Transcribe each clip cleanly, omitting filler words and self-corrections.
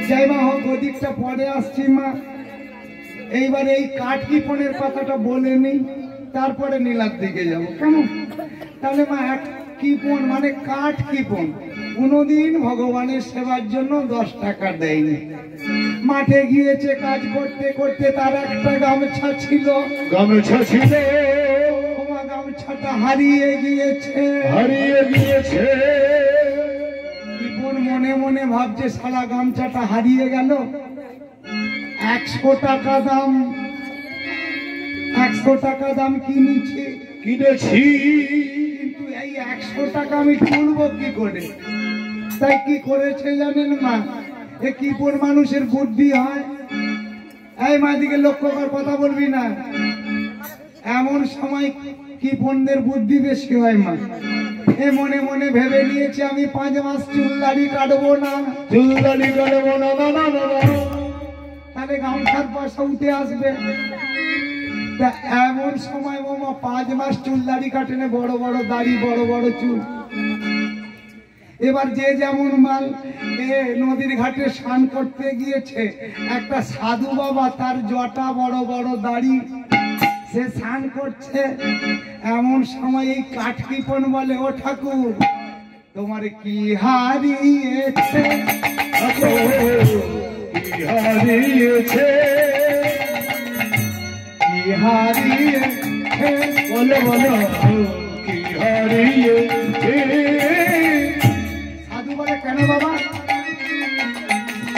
যাই মা হোক, ওদিকটা পরে আসছি মা। এইবার এই কাঠ কিপনের কথাটা বলে নি, তারপরে নীলার দিকে যাবো, কেমন? তাহলে মা এক কিপন মানে কাঠ কিপন কোনোদিন ভগবানের সেবার জন্য 10 টাকা দেয়নি। মাঠে গিয়েছে কাজ করতে করতে, তার একটা গামছা ছিল, গামছাটা হারিয়ে গিয়েছে। কিপন মনে মনে ভাবছে, সারা গামছাটা হারিয়ে গেল, 100 টাকা দাম, 100 টাকা দাম কিনেছি, কিন্তু এই 100 টাকা আমি তুলবো কি করে? তাই কি করেছে জানেন মা? এ কিপন মানুষের বুদ্ধি হয়। এই মা দিকে লক্ষ্য কর, কথা বলবি না। এমন সময় কিপনদের বুদ্ধি বেশি হয় মা। এ মনে মনে ভেবে নিয়েছে, আমি 5 মাস চুল দাড়ি কাটবো না, তাহলে গামছার পয়সা উঠে আসবে। তা এমন সময় মামা 5 মাস চুল দাড়ি কাটেনে, বড় বড় দাড়ি, বড় বড় চুল। এবার যে যেমন মাল, নদীর ঘাটে স্নান করতে গিয়েছে, একটা সাধু বাবা, তার জটা বড় বড় দাড়ি, সে স্নান করছে। এমন সময় এই কাঠ কিপন বলে, ও ঠাকুর, তোমার কি হারিয়েছে? কি হারিয়েছে? বলো বলো, কি হারিয়েছে? সাধু বলে, কেন বাবা,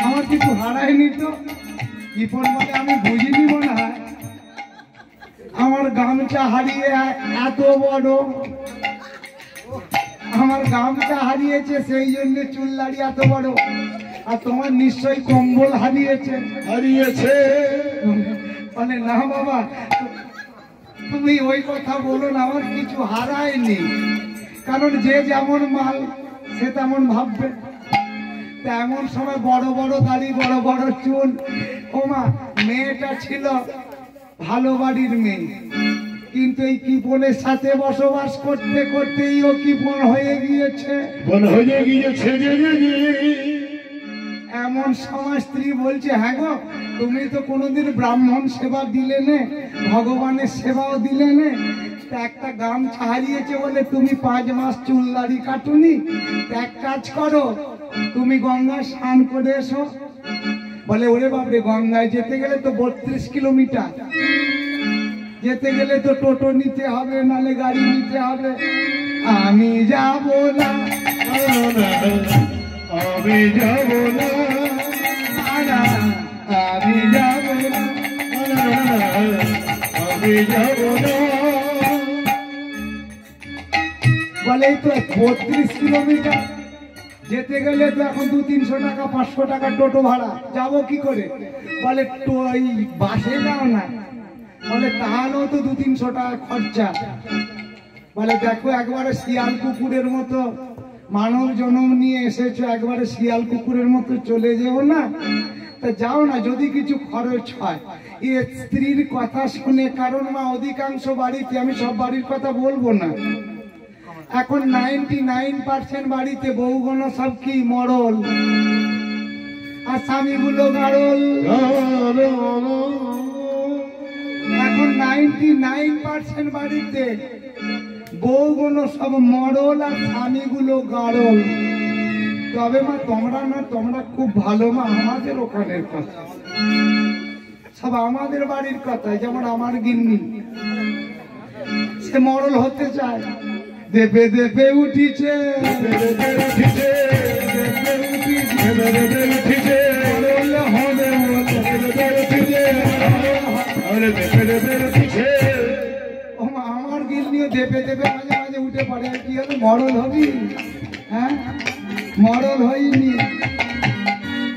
আমার কিছু হারায়নি তো। কিপন বলে, আমি বুঝিনি মনে হয়, আমার গামছা হারিয়ে এত বড়, আমার গামছা হারিয়েছে, সেই জন্য চুল দাড়ি এত বড়। আর তোমার নিশ্চয়ই কম্বল হারিয়েছে। মানে না বাবা, তুমি ওই কথা বলো না, আমার কিছু হারায়নি। কারণ যে যেমন মাল সে তেমন ভাববে। এমন সময় বড় বড় দাড়ি, বড় বড় চুল। ও মা, মেয়েটা ছিল ভালো বাড়ির মেয়ে, কিন্তু এই কিপনের সাথে বসবাস করতে করতেই ও কিপন হয়ে গিয়েছে। এমন সময় স্ত্রী বলছে, হ্যাঁ গো, তুমি তো কোনোদিন ব্রাহ্মণ সেবা দিলে নে, ভগবানের সেবাও দিলে নে, তা একটা গামছা হারিয়েছে বলে তুমি 5 মাস চুল দাড়ি কাটুনি। এক কাজ করো, তুমি গঙ্গায় স্নান করে এসো। বলে, ওরে বাপরে, গঙ্গায় যেতে গেলে তো 32 কিলোমিটার, যেতে গেলে তো টোটো নিতে হবে, নালে গাড়ি নিতে হবে। আমি যাব না, আমি যাব না, আমি যাব না, আমি যাব না। বলে, এই তো 32 কিলোমিটার, যেতে গেলে তো এখন 200-300 টাকা, 500 টাকা টোটো ভাড়া, যাবো কি করে? বলে, এই বাসে যাও না। বলে, তাহলেও তো 200-300 টাকা খরচা। বলে, দেখো, একবারে শিয়াল কুকুরের মতো মানব জন্ম নিয়ে এসেছো, একবারে শিয়াল কুকুরের মতো চলে যেও না, তা যাও না, যদি কিছু খরচ হয়। এ স্ত্রীর কথা শুনে, কারণ মা অধিকাংশ বাড়িতে, আমি সব বাড়ির কথা বলবো না, এখন 99% বাড়িতে বউগুলো সব কি মরল, আর স্বামীগুলো গাড়ল। এখন 99% বাড়িতে বউগুলো সব মরল আর স্বামীগুলো গাড়ল। তবে মা, তোমরা খুব ভালো মা, আমাদের ওখানের কথা, সব আমাদের বাড়ির কথা। যেমন আমার গিন্নি, সে মরল হতে চায়, দেপে দেপে উঠিছে, আমার গিন্নিও দেপে দেপে মাঝে মাঝে উঠে পড়ে। আর কি হলো, মরল হবি? হ্যাঁ, মরল হইনি।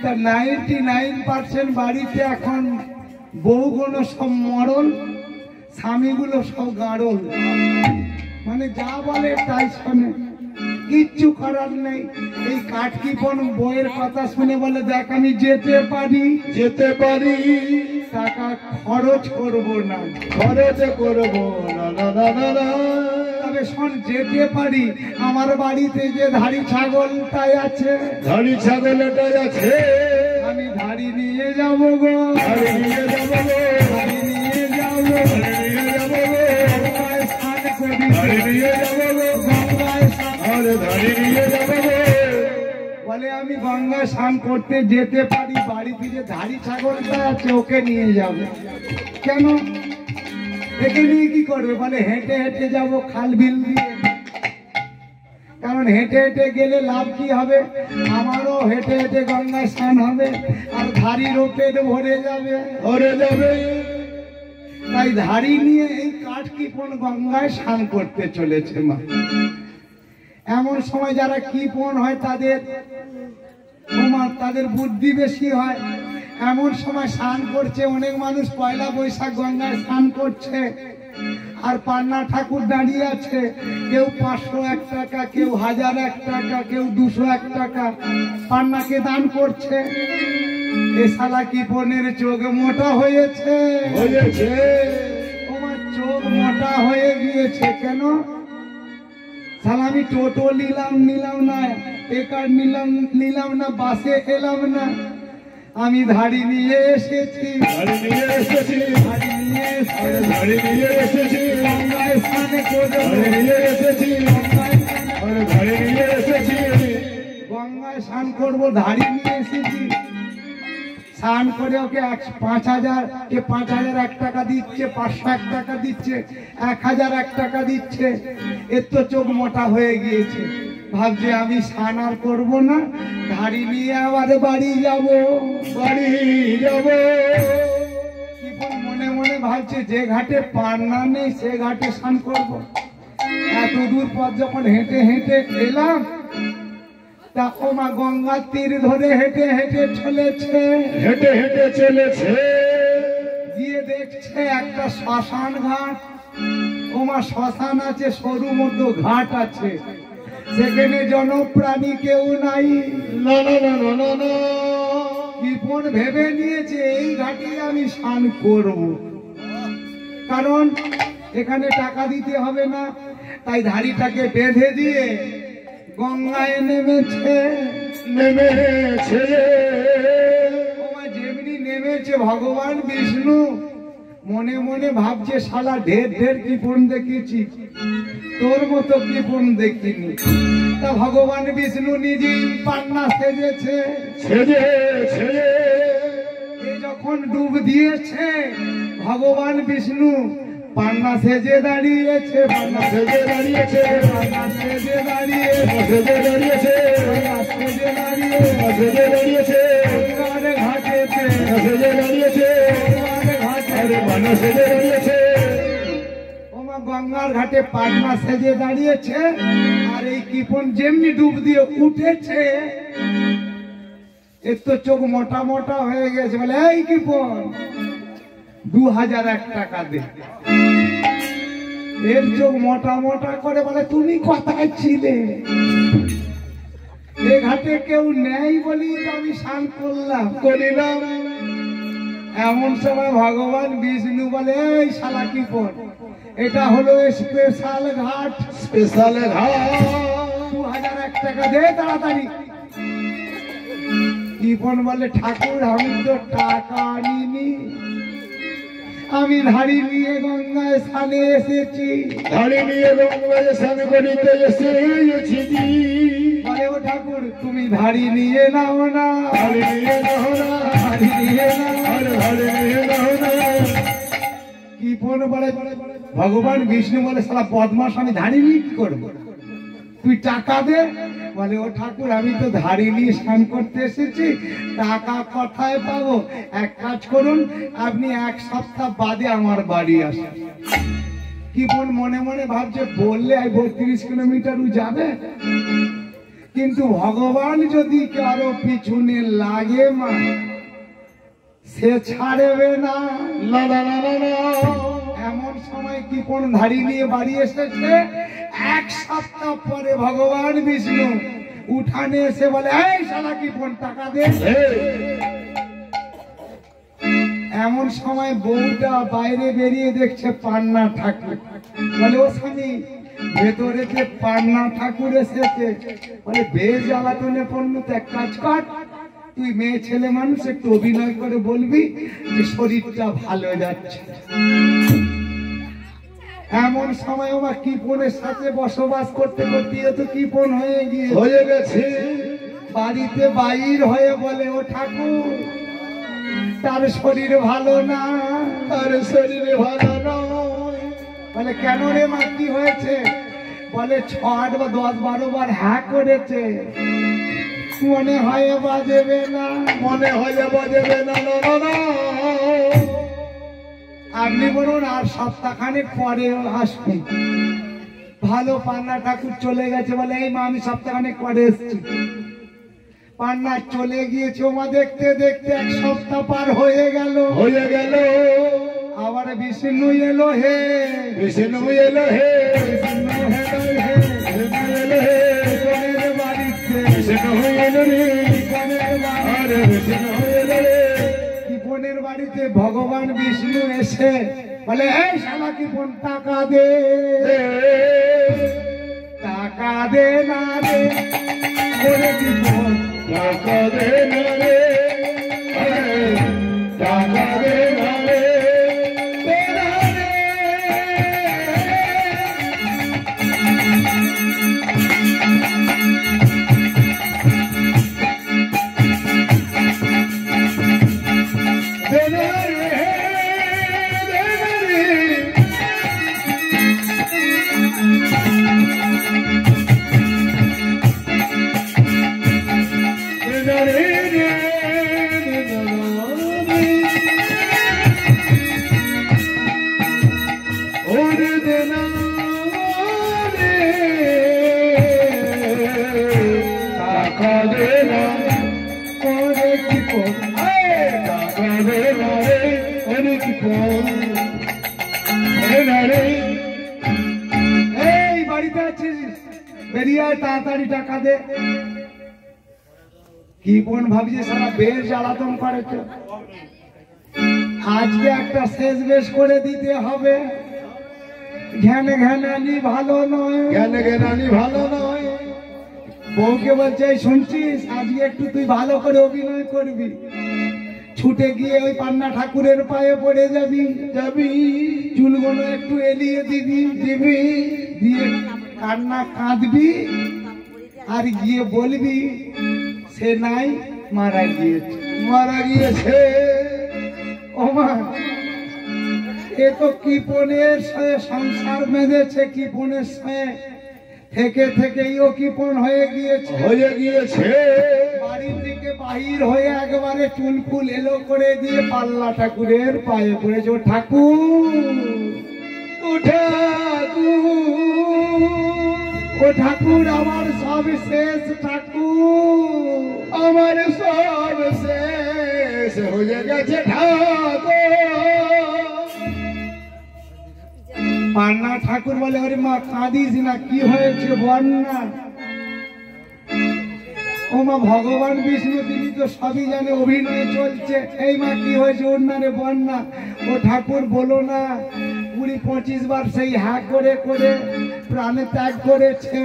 তা 99% বাড়িতে এখন বউগুলো সব মরল, স্বামীগুলো সব গাড়ল। মানে যা বলে তাই শোনে, কিচ্ছু করার নেই। এই কাঠ কিপন বইয়ের কথা শুনে বলে, দেখ, আমি যেতে পারি, টাকা খরচ করব না, খরচ করব না। তবে শোন যেতে পারি আমার বাড়িতে যে ধাড়ি ছাগলটাই আছে, ধাড়ি ছাগলটাই আছে, আমি ধাড়ি নিয়ে যাবো গো, ধাড়ি নিয়ে যাবো গো, ধাড়ি নিয়ে যাবো, ধাড়ি নিয়ে যাবো গো, গঙ্গায় স্নান করি, ধাড়ি নিয়ে যাবো গো, গঙ্গায় স্নান, আরে ধাড়ি নিয়ে যাবো গো। বলে আমি গঙ্গায় স্নান করতে যেতে পারি, বাড়িতে যে ধাড়ি ছাগলটা আছে ওকে নিয়ে যাব। কেন? একে নিয়ে কি করবে? বলে হেঁটে হেঁটে যাব খাল বিল দিয়ে। কারণ হেঁটে হেঁটে গেলে লাভ কি হবে? আমারও হেঁটে হেঁটে গঙ্গায় স্নান হবে আর ধাড়িরও পেট ভরে যাবে, ভরে যাবে। তাই ধাড়ি নিয়ে এই কাঠ কৃপণ গঙ্গায় স্নান করতে চলেছে মা। এমন সময় যারা কৃপণ হয় তাদের বুদ্ধি বেশি হয়। এমন সময় স্নান করছে, অনেক মানুষ পয়লা বৈশাখ গঙ্গায় স্নান করছে আর পান্না ঠাকুর দাঁড়িয়ে আছে, কেউ 501 টাকা, কেউ 1001 টাকা, কেউ 201 টাকা পান্নাকে দান করছে। এ শালা কৃপণের চোখ মোটা হয়েছে, হয়েছে, তোমার চোখ মোটা হয়ে গিয়েছে। কেন? শালা আমি টোটো নিলাম না, টেকার নিলাম না, বাসে এলাম না, আমি ধাড়ি নিয়ে এসেছি, ধাড়ি নিয়ে এসেছি, ধাড়ি নিয়ে এসে ধাড়ি নিয়ে এসেছি, গঙ্গায় স্নানে করবো, ধাড়ি নিয়ে এসেছি, গঙ্গায় আরে ধাড়ি নিয়ে এসেছি, গঙ্গায় স্নান করবো, ধাড়ি নিয়ে এসেছি। স্নান করে ওকে 5,000 কে 5,001 টাকা দিচ্ছে, 501 টাকা দিচ্ছে, 1,001 টাকা দিচ্ছে। এর তো চোখ মোটা হয়ে গিয়েছে, ভাবছে আমি স্নান আর করবো না, ধাড়ি নিয়ে আবার বাড়ি যাব, বাড়ি যাবো। কৃপণ মনে মনে ভাবছে যে ঘাটে পান্না নেই সে ঘাটে স্নান করবো। এত দূর পথ যখন হেঁটে হেঁটে এলাম, তা ও মা গঙ্গার তীর ধরে হেঁটে হেঁটে চলেছে, হেঁটে হেঁটে চলেছে, গিয়ে দেখছে একটা শ্মশান ঘাট। ও মা শ্মশান আছে, সরু মতো ঘাট আছে, সেখানে জনপ্রাণী কেউ নাই। না না না না না না, কৃপণ ভেবে নিয়েছে এই ঘাটে আমি স্নান করব, কারণ এখানে টাকা দিতে হবে না। তাই ধাড়িটাকে বেঁধে দিয়ে গঙ্গায় নেমেছে। নেমেছে, যেমনি নেমেছে ভগবান বিষ্ণু মনে মনে ভাবছে শালা ঢের ঢের কৃপণ দেখেছি, তোর মতো কৃপণ দেখিনি। তা ভগবান বিষ্ণু নিজেই পান্না সেজেছে, ছেজে এ যখন ডুব দিয়েছে ভগবান বিষ্ণু পান্না সেজে দাঁড়িয়েছে, পান্না সেজে দাঁড়িয়েছে, পান্না সেজে দাঁড়িয়ে, সেজে দাঁড়িয়েছে, পান্না সেজে দাঁড়িয়ে সেজে দাঁড়িয়েছে, গঙ্গার ঘাটেতে, সেজে দাঁড়িয়েছে, গঙ্গার ঘাটে, আরে মানুষ সেজে দাঁড়িয়েছে, ওমা গঙ্গার ঘাটে পান্না সেজে দাঁড়িয়েছে। আর এই কৃপণ যেমনি ডুব দিয়ে উঠেছে, এর তো চোখ মোটা মোটা হয়ে গেছে। বলে এই কৃপণ 2,001 টাকা দে। এর চোখ মোটা মোটা করে বলে তুমি কোথায় ছিলে? এ ঘাটে কেউ নেই বলি তো আমি স্নান করিলাম। এমন সময় ভগবান বিষ্ণু বলে এই শালা কৃপণ, এটা হলো স্পেশাল ঘাট, স্পেশাল ঘাট, 2,001 টাকা দে তাড়াতাড়ি। কৃপণ বলে ঠাকুর আমি তো টাকা আনিনি, আমি ধাড়ি নিয়ে গঙ্গায় স্নানে এসেছি। ধাড়ি নিয়ে গঙ্গায় স্নান করিতে এসেছি। বলে ও ঠাকুর তুমি ধাড়ি নিয়ে নাও না, ধাড়ি নিয়ে নাও না, ধাড়ি নিয়ে নাও। আরে ধাড়ি নিয়ে নাও না। কৃপণ বলে ভগবান বিষ্ণু বলে শালা বদমাশ, আমি ধাড়ি নিয়ে কি করবো, তুই টাকা দে। বলে ও ঠাকুর আমি তো ধাড়ি নিয়ে স্নান করতে এসেছি, টাকা কোথায় পাবো? এক কাজ করুন, আপনি 1 সপ্তাহ বাদে আমার বাড়ি আসেন। কৃপণ মনে মনে ভাবছে বললে 32 কিলোমিটার যাবে, কিন্তু ভগবান যদি কারো পিছনে লাগে মা সে ছাড়বে না। না না না না না, এমন সময় কৃপণ ধাড়ি নিয়ে বাড়ি এসেছে। 1 সপ্তাহ পরে ভগবান বিষ্ণু উঠানে এসে বলে এই শালা কৃপণ টাকা দে। এমন সময় বউটা বাইরে বেরিয়ে দেখছে পান্না ঠাকুর। বলে ও স্বামী ভেতরে যে পান্না ঠাকুর এসেছে বলে বেশ জ্বালাতনে পণ্য, তো এক কাজ কর, তুই মেয়ে ছেলে মানুষ একটু অভিনয় করে বলবি যে শরীরটা ভালো যাচ্ছে। এমন সময় আমার কিপনের সাথে বসবাস করতে করতে তো কিপন হয়ে গেছে। বাড়িতে বাইর হয়ে বলে, ও ঠাকুর তার শরীর ভালো না, তার শরীর ভালো নয়। বলে কেন রে মা, কি হয়েছে? বলে 6 বা 10 12 বার হ্যাঁ করেছে, মনে হয় বাজবে না, মনে হয় বাজবে না। আপনি বলুন আর সপ্তাহখানেক পরে আসবেন। ভালো পান্না ঠাকুর চলে গেছে। বলে এই মা আমি সপ্তাহখানেক পরে এসছি। পান্না চলে গিয়েছে। ওমা দেখতে দেখতে 1 সপ্তাহ পার হয়ে গেল। আবার বিষ্ণু এলো হে, বিষ্ণু এলো হে, বিষ্ণু এলো হে, বিষ্ণুর বাড়িতে বিষ্ণু এলো রে, বিষ্ণু এলো রে। কিপনের বাড়িতে ভগবান বিষ্ণু এসে বলে, এই শালা কিপন টাকা দে, টাকা দে না রে, ওরে কিপন টাকা দে না রে, টাকা দে না রে। এই বাড়িতে আছিস, বেরিয়ে আয় তাড়াতাড়ি টাকা দে। কিপন ভাবছে সারা বেশ জ্বালাতন করেছে, আজকে একটা শেষ বেশ করে দিতে হবে। ঘ্যানে ঘ্যানানি ভালো নয়, ঘ্যানে ঘ্যানানি ভালো নয়। বউকে বলছে, এই শুনছিস আজকে একটু তুই ভালো করে অভিনয় করবি, ছুটে গিয়ে ওই পান্না ঠাকুরের পায়ে পড়ে যাবি, চুলগুলো একটু এলিয়ে দিবি, দিয়ে কান্না কাঁদবি, আর গিয়ে বলবি সে নাই, মারা গিয়েছে। ও মা, এ তো কিপনের সঙ্গে সংসার বেঁধেছে, কিপনের সঙ্গে থেকে থেকেই ও কিপন হয়ে গিয়েছে। বাড়ি থেকে বাহির হয়ে একবারে চুল ফুল এলো করে দিয়ে পাল্লা ঠাকুরের পায়ে পড়েছে। ও ঠাকুর, ও ঠাকুর আমার সব শেষ, ঠাকুর আমার সব শেষ হয়ে গেছে ঠাকুর। পান্না ঠাকুর বলে, আরে মা কাঁদিস না, কি হয়েছে বন্যা? ও মা ভগবান বিষ্ণু তিনি তো সবই জানে, অভিনয় চলছে। এই মা কি হয়েছে? ওর না রে বন্যা। ও ঠাকুর বলো না, 20-25 বার সেই হ্যাঁ করে করে প্রাণে ত্যাগ করেছে,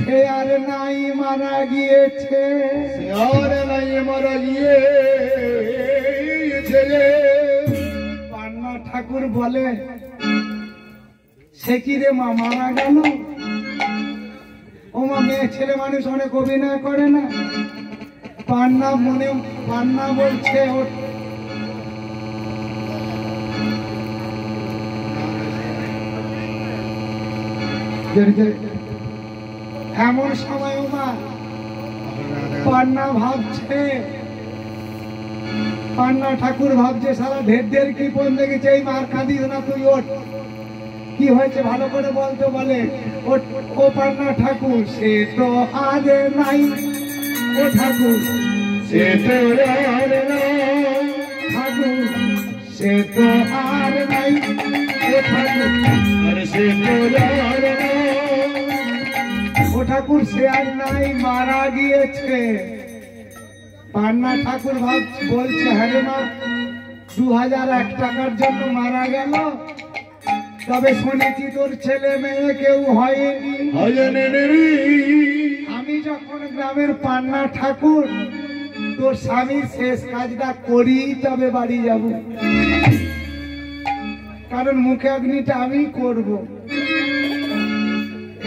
সে আর নাই, মারা গিয়েছে। পান্না ঠাকুর বলে, সে কি রে মা, মারা গেল? ও মা মেয়ে ছেলে মানুষ অনেক অভিনয় করে না। পান্না বলছে, এমন সময় ও মা পান্না ভাবছে, পান্না ঠাকুর ভাবছে সারা ঢের কিপন দেখেছে, এই মার কাঁদিস না, তুই ওঠ, কি হয়েছে ভালো করে বলতে। বলে, ও পান্না ঠাকুর সে তো আর নাই, ও ঠাকুর সে তো আর নাই, ঠাকুর সে তো আর নাই, ও ঠাকুর সে তো আর নাই, ও ঠাকুর সে আর নাই, মারা গিয়েছে। পান্না ঠাকুর বলছে, হ্যাঁ মা 2001 টাকার জন্য মারা গেল, তবে শুনেছি তোর ছেলে মেয়ে কেউ হয়নি। আমি যখন গ্রামের পান্না ঠাকুর তোর স্বামীর শেষ কাজটা করি তবে বাড়ি যাব, কারণ মুখে অগ্নিটা আমি করব।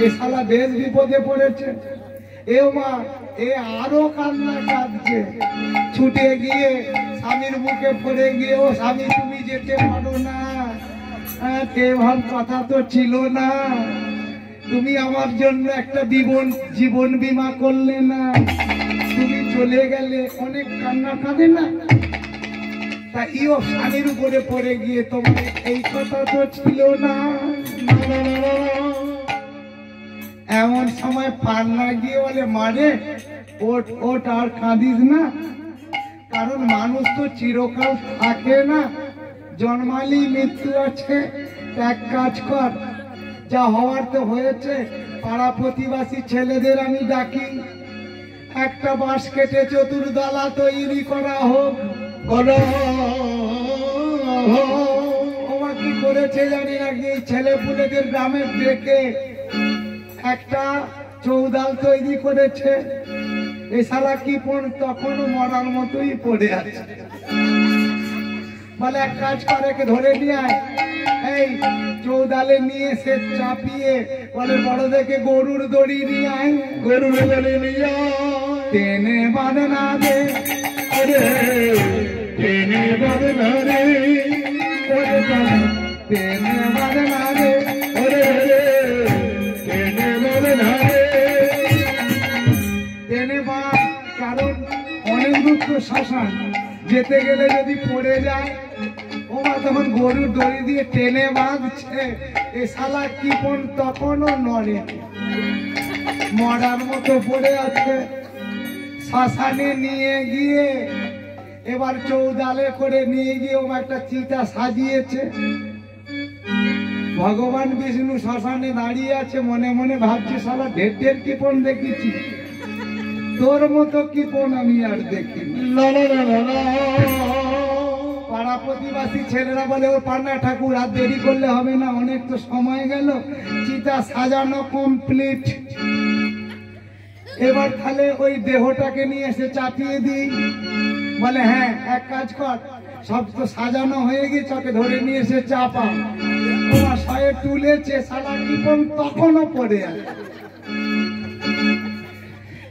এ শালা বেশ বিপদে পড়েছে। এ মা, এ আরো কান্না কাঁদছে। ছুটে গিয়ে স্বামীর মুখে পড়ে গিয়ে, ও স্বামী তুমি যেতে পারো না, কেমন কথা তো ছিল না, তুমি আমার জন্য একটা জীবন বীমা করলে না, তুমি চলে গেলে। অনেক কান্না কাঁদে না, তা ইও স্বামীর উপরে পড়ে গিয়ে তোমার এই কথা তো ছিল না। এমন সময় পান্না গিয়ে বলে মারে ওট ওট আর কাঁদিস না, কারণ মানুষ তো চিরকাল থাকে না, জন্মালি মৃত্যু আছে। এক কাজ কর, যা হওয়ার তো হয়েছে, পাড়া প্রতিবাসী ছেলেদের আমি ডাকি, একটা বাঁশ কেটে চতুর্দলা তৈরি করা হোক। ওরা কি করেছে জানি না, এই ছেলে পুলেদের গ্রামে ডেকে একটা চৌদাল তৈরি করেছে। এ শালা কি পড় তখনও মরার মতোই পড়ে আছে। বলে এক কাজ করে, ধরে নিয়ে আয়, এই চৌদালে নিয়ে সে চাপিয়ে বলে বড় দেখে গরুর দড়ি নিয়ে আয়, গরুর দড়ি নিয়ে টেনে বাঁধে না দে, টেনে বাঁধে না রে, টেনে বাঁধে না রে, টেনে বাঁধে না রে, টেনে বাঁধ। কারণ অনেক দূর তো শ্মশান, যেতে গেলে যদি পড়ে যায়, ওরা তখন গরুর দড়ি দিয়ে টেনে বাঁধছে। এ শালা কিপন তখনও নড়ে, মরার মতো পড়ে আছে। শ্মশানে নিয়ে গিয়ে এবার চৌদালে করে নিয়ে গিয়ে ও একটা চিতা সাজিয়েছে। ভগবান বিষ্ণু শ্মশানে দাঁড়িয়ে আছে, মনে মনে ভাবছে শালা ঢের ঢের কিপন দেখেছি, তোর মতো কিপন আমি আর দেখিনি। পাড়া প্রতিবাসী ছেলেরা বলে, ও পান্না ঠাকুর আর দেরি করলে হবে না, অনেক তো সময় গেল, চিতা সাজানো কমপ্লিট, এবার তাহলে ওই দেহটাকে নিয়ে এসে চাপিয়ে দিই। বলে হ্যাঁ, এক কাজ কর, সব তো সাজানো হয়ে গেছে, ওকে ধরে নিয়ে এসে চাপা। তোমার শয়ে তুলেছে, শালা কিপন তখনও পড়ে আছে।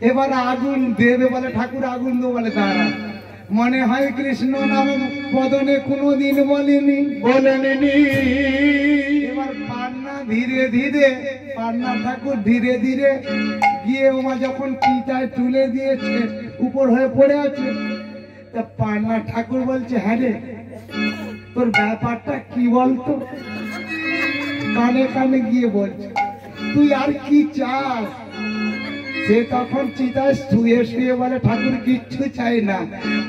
এবার আগুন দেবে, বলে ঠাকুর আগুন দেবো, বলে দাঁড়া, মনে হয় কৃষ্ণ নাম বদনে কোনোদিন বলেনি। এবার পান্না ধীরে ধীরে, পান্না ঠাকুর ধীরে ধীরে গিয়ে ওমা যখন চিতায় তুলে দিয়েছে, উপর হয়ে পড়ে আছে, তা পান্না ঠাকুর বলছে, হ্যাঁ রে তোর ব্যাপারটা কি বলতো? কানে কানে গিয়ে বলছে, তুই আর কি চাস? সে তখন চিতায় শুয়ে শুয়ে বলে, ঠাকুর কিচ্ছু চাই না,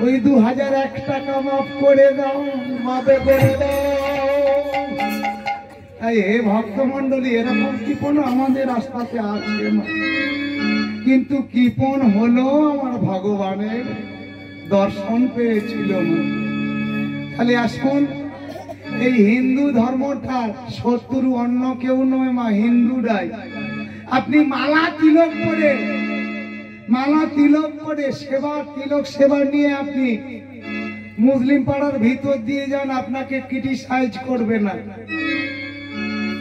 ওই 2001 টাকা মাফ করে দাও, মাফে করে দাও। হে ভক্তমন্ডলী, এরকম কিপন আমাদের রাস্তাতে আছে না, কিন্তু কিপন হলো আমার ভগবানের দর্শন পেয়েছিল না। তাহলে আসুন, এই হিন্দু ধর্মটা শত্রু অন্য কেউ নয় মা, হিন্দুরাই। আপনি মালা তিলক করে সেবা, তিলক সেবা নিয়ে আপনি মুসলিম পাড়ার ভিতর দিয়ে যান, আপনাকে ক্রিটিসাইজ করবে না।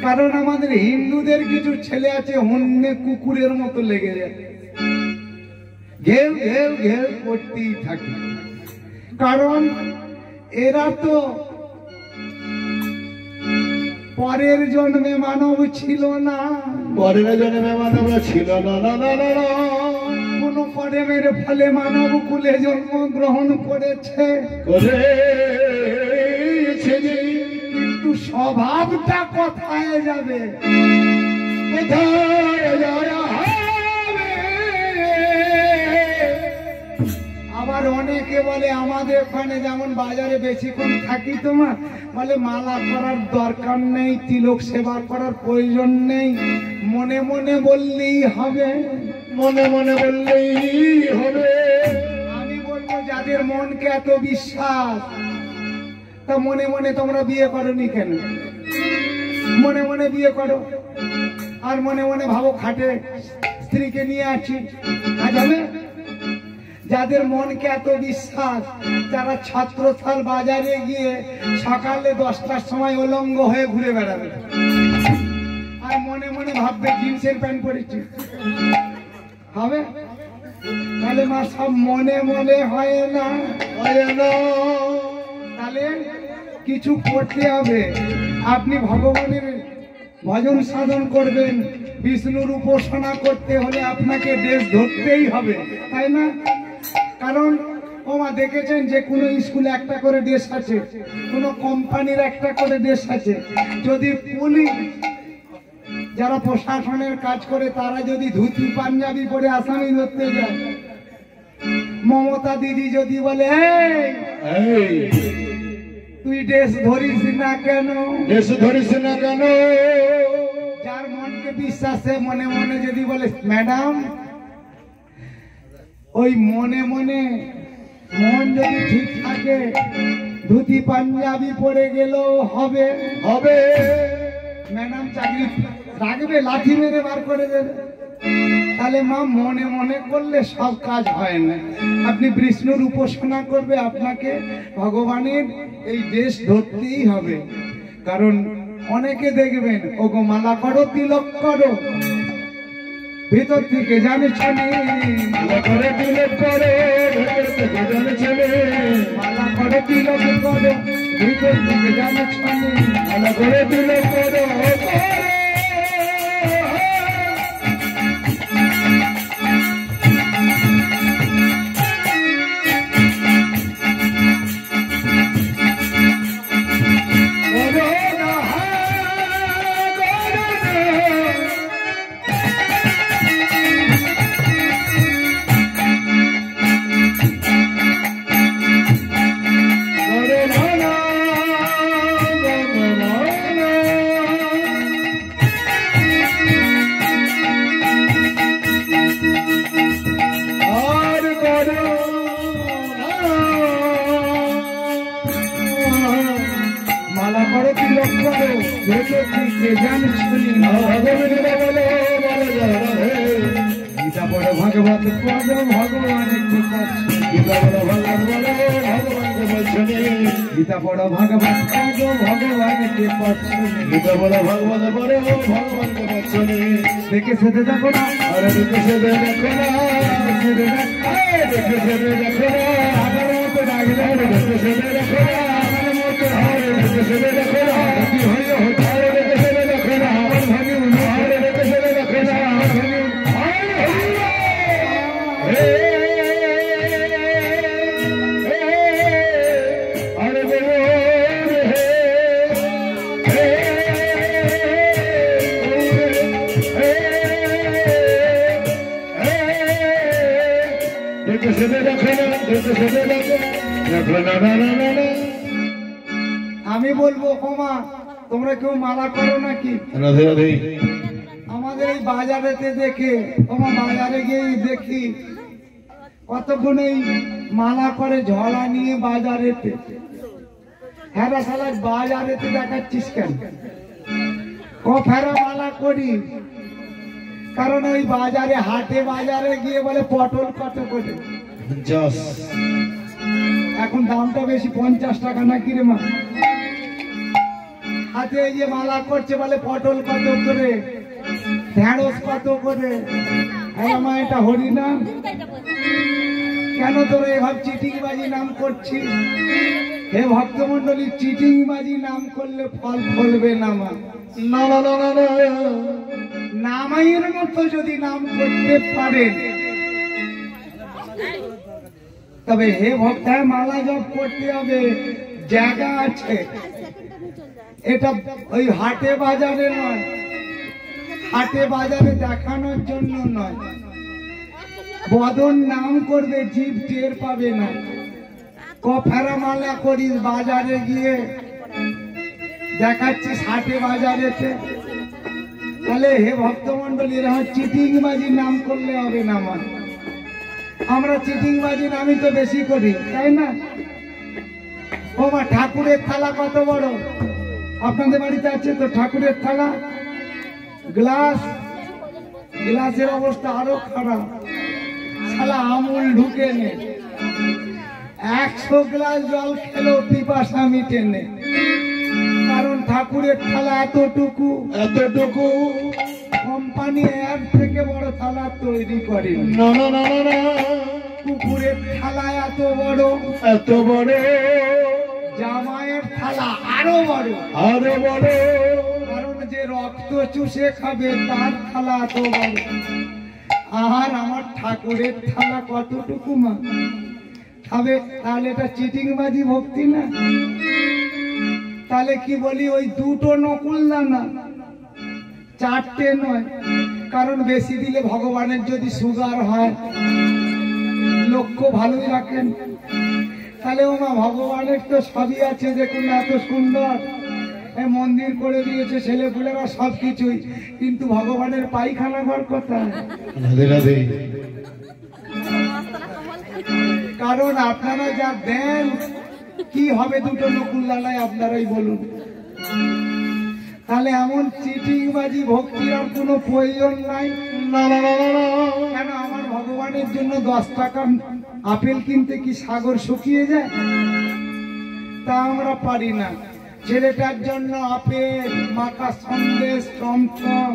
কারণ আমাদের হিন্দুদের কিছু ছেলে আছে হন্যে কুকুরের মতো লেগে যায়, ঘেউ ঘেউ ঘেউ করতেই থাকে। কারণ এরা তো পরের জন্মে মানব ছিল না, পরের জন্মে মানব ছিল না, কোন কর্মের ফলে মানব কুলে জন্মগ্রহণ করেছে, কিন্তু স্বভাবটা কোথায় যাবে? আবার অনেকে বলে আমাদের ওখানে যেমন বাজারে বেশিক্ষণ থাকি, তোমার বলে মালা করার দরকার নেই, তিলক সেবা করার প্রয়োজন নেই, মনে মনে বললেই হবে, মনে মনে বললেই হবে। আমি বলবো যাদের মনকে এত বিশ্বাস, তা মনে মনে তোমরা বিয়ে করনি কেন? মনে মনে বিয়ে করো আর মনে মনে ভাবো খাটে স্ত্রীকে নিয়ে আছি, আজ হবে? যাদের মনকে এত বিশ্বাস, তারা ছত্রছাল বাজারে গিয়ে সকালে 10টার সময় উলঙ্গ হয়ে ঘুরে বেড়াবে আর মনে মনে ভাববে জিন্সের প্যান্ট পরেছি, হবে? তাহলে মা সব মনে মনে হয় না, তাহলে কিছু করতে হবে। আপনি ভগবানের ভজন সাধন করবেন, বিষ্ণুর উপাসনা করতে হলে আপনাকে ড্রেস ধরতেই হবে, তাই না? কারণ ওমা দেখেছেন যে কোনো স্কুলে একটা করে ড্রেস আছে, কোনো কোম্পানির একটা করে ড্রেস আছে। যদি পুলিশ যারা প্রশাসনের কাজ করে তারা যদি ধুতি পাঞ্জাবি পরে আসামি ধরতে যায়, মমতা দিদি যদি বলে এই তুই ড্রেস ধরিস না কেন, ড্রেস ধরিস না কেন, যার মনকে বিশ্বাসে মনে মনে যদি বলে ম্যাডাম, ওই মনে মনে মন যদি ঠিক থাকে ধুতি পাঞ্জাবি পরে গেলেও হবে, হবে। ম্যাডাম চাকরি রাখবে, লাঠি মেরে বার করে দেবে। তাহলে মা মনে মনে করলে সব কাজ হয় না। আপনি বিষ্ণুর উপাসনা করবে, আপনাকে ভগবানের এই দেশ ধরতেই হবে। কারণ অনেকে দেখবেন ওগো মালা করো তিলক করো, ভিতর থেকে জানিস মালা করে তিলক করো, ভেতর থেকে জানিস মালা করো তিলক করো, ভিতর থেকে জানিস মালা করে তিলক করো। মালা করো তিলক করো, ভেতর থেকে জানিস গীতা পড়ে ভাগবত পড়ো, ভগবানের কৃপা গীতা বলো ভগবান বলো, ভগবানকে বলছনি। গীতা পড়ো ভাগবত পড়ো, ভগবানের কৃপা গীতা বলো ভগবান বলো, ভগবানকে বলছনি। দেখে সেতে দেখো না, আরে দেখে সেদে দেখো না, দেখে সেদে দেখো না, আমার মতো ডাকলে দেখে সেদে দেখো না, আমার মতো আরে দেখে সেদে দেখো না, কি হয়ে হতে আরে দেখে সেদে দেখো না, আমার ভাগে আরে দেখে সেদে দেখো না, আরে বলো দেখে সেদে দেখো না, দেখে সেদে দেখো না, না না না না। আমি বলবো ওমা তোমরা কেউ মালা করো নাকি? রাধে রাধে। আমাদের এই বাজারেতে দেখে ওমা বাজারে গিয়ে দেখি কতক্ষণ এই মালা করে ঝোলা নিয়ে বাজারেতে। হ্যাঁ শালা বাজারেতে দেখাচ্ছিস কেন? ফেরা মালা করি, কারণ ওই বাজারে হাটে বাজারে গিয়ে বলে পটল কত করে, জস এখন দামটা বেশি 50 টাকা নাকি রে মা? হাতে এই যে মালা করছে বলে পটল কত করে, ঢেঁড়স কত করে। হ্যাঁ মা এটা হরি না? কেন তোরা এভাবে চিটিংবাজি নাম করছিস? হে ভক্তমন্ডলী, চিটিংবাজি নাম করলে ফল ফলবে না মা। না না না না না। নামাইয়ের মতো যদি নাম করতে পারেন তবে হে ভক্ত, মালা জপ করতে হবে, জায়গা আছে। এটা ওই হাটে বাজারে নয়, হাটে বাজারে দেখানোর জন্য নয়। বদন নাম করবে, জীব টের পাবে না। ফেরা মালা করিস বাজারে গিয়ে দেখাচ্ছিস হাটে বাজারেতে, তাহলে হে ভক্তমন্ডলী এরকম চিটিংবাজি নাম করলে হবে না। আমরা চিটিংবাজি নামই তো বেশি করি, তাই না? ও মা ঠাকুরের থালা কত বড়, আপনাদের বাড়িতে আছে তো ঠাকুরের থালা, গ্লাস, গ্লাসের অবস্থা আরো খারাপ, শালা আমুল ঢুকে নে, 100 গ্লাস জল খেলেও পিপাসা মিটে নে, কারণ ঠাকুরের থালা এতটুকু এতটুকু কোম্পানি এর থেকে বড় থালা তৈরি করে। না না না না, কুকুরের থালা এত বড়, এত বড়, জামাইয়ের থালা আরো বড়, আরো বড়, কারণ যে রক্ত চুষে খাবে তার থালা এত বড়। আর আমার ঠাকুরের থালা কতটুকু মা খাবে? তাহলে এটা চিটিংবাজি ভক্তি না? তাহলে কি বলি, ওই 2টো নকুল দানা, 4টে নয়, কারণ বেশি দিলে ভগবানের যদি সুগার হয়, লক্ষ্য ভালোই রাখেন। তাহলে ও মা ভগবানের তো সবই আছে, দেখুন এত সুন্দর মন্দির করে দিয়েছে, ছেলেপুলেরা সবকিছুই, কিন্তু ভগবানের পায়খানা ঘর কোথায়? রাধে রাধে। কারণ আপনারা যা দেন কি হবে 2টো নকুল দানায়, আপনারাই বলুন। তাহলে এমন চিটিংবাজি ভক্তির আর কোনো প্রয়োজন নাই। না না না না, কেন আমার ভগবানের জন্য 10 টাকার আপেল কিনতে কি সাগর শুকিয়ে যায়? তা আমরা পারি না। ছেলেটার জন্য আপেল, মাখা সন্দেশ, চমচম,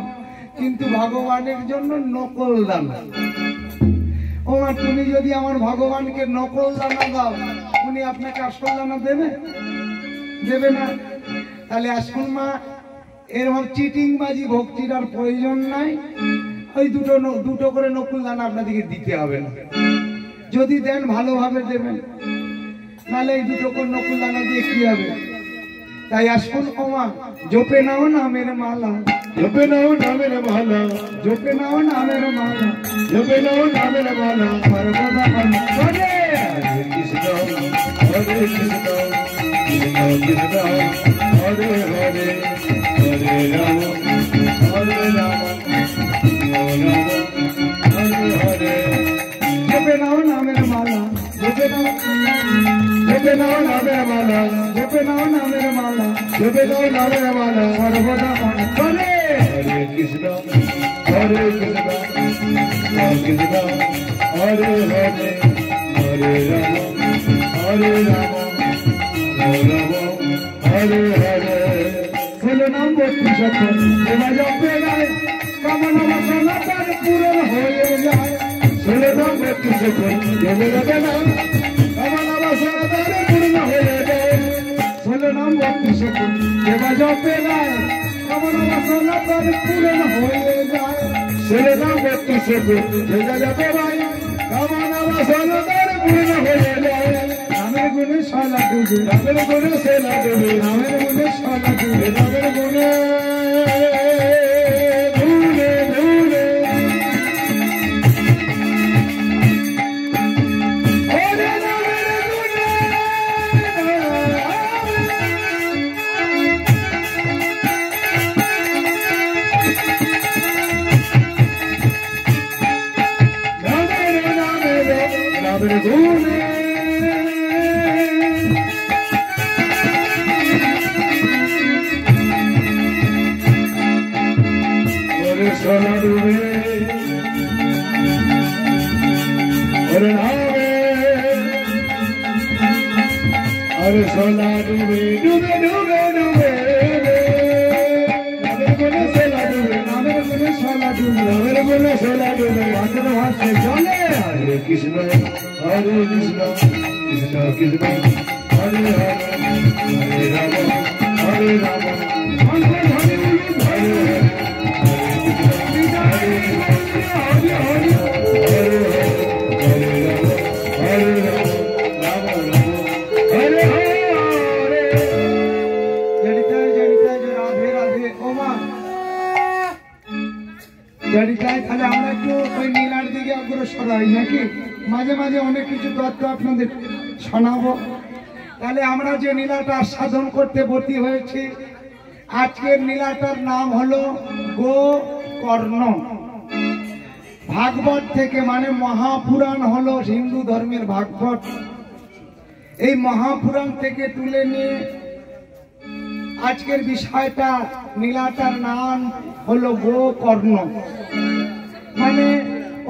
কিন্তু ভগবানের জন্য নকল দানা। ও মা, তুমি যদি আমার ভগবানকে নকল দানা দাও, উনি আপনাকে আসল দানা দেবে? দেবে না। তাহলে আসুন মা, এরকম চিটিংবাজি ভক্তির আর প্রয়োজন নাই। ওই 2টো করে নকুল দানা আপনাদেরকে দিতে হবে না, যদি দেন ভালোভাবে দেবেন, নাহলে এই 2টো করে নকুল দানা দিয়ে কি হবে? তাই আসুন ওমা, জপে নাও নামের মালা, জপে নাও নামের মালা, জপে নাও নামের মালা, জপে নাও নামের মালা, সর্বদা অন্তরে। হরে কৃষ্ণ হরে কৃষ্ণ, কৃষ্ণ কৃষ্ণ হরে হরে, হরে রাম হরে রাম, রাম হরে হরে। জপে নাও নামের মালা, জপে নাও, জপে নাও নামের মালা, জপে নাও নামের মালা, জপে নাও নামের মালা, সর্বদা অন্তরে। হরে কৃষ্ণ হরে কৃষ্ণ, কৃষ্ণ কৃষ্ণ হরে হরে, হরে রাম হরে রাম, রাম হরে হরে। ষোলো নাম 32 অক্ষর, এবার জপে গায়, কামনা বাসনা তার পূরণ হয়ে যায়। ষোলো নাম 32 অক্ষর, জপে যাবে না, কামনা বাসনা তার পূর্ণ হয়ে যায়। 16 নাম 32 অক্ষর, এবার জপে গায়, কামনা বাসনা তার পূরণ হয়ে যায়। ষোলো নাম 32 অক্ষর, জপে যাবে ভাই, কামনা বাসনা তার পূর্ণ হয়ে যায়। নামের গুণে সলা ডুবে, নামের গুণে সেনা দেবে, নামের গুণে সলা ডুবে, নামের গুণে ধুলে ধুলে। ওরে নামের গুণে, নামের গুণে, ওরে সোনা ডুবে, ওরে নামে, ওরে সোনা ডুবে ডুবে ডুবে ডুবে, নামের গুণে সোনা ডুবে, নামের গুণে সলা ডুবে, নামের গুণে সোনা ডুবে। ভাদ্র মাসে জলে। হরে কৃষ্ণ হরে কৃষ্ণ, কৃষ্ণ কৃষ্ণ হরে হরে, হরে রাম হরে রাম, হরে হরে হরে হরে, তাহলে আমরা একটু ওই নীলার দিকে অগ্রসর হই নাকি? মাঝে মাঝে অনেক কিছু তথ্য আপনাদের শোনাবো। তাহলে আমরা যে নীলাটা সাধন করতে ভর্তি হয়েছি, আজকের নীলাটার নাম হলো গোকর্ণ। ভাগবত থেকে, মানে মহাপুরাণ হলো হিন্দু ধর্মের ভাগবত, এই মহাপুরাণ থেকে তুলে নিয়ে আজকের বিষয়টা নীলাটার নাম হলো গোকর্ণ, মানে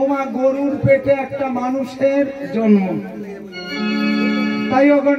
ওমা গরুর পেটে একটা মানুষের জন্ম। তাই ওগো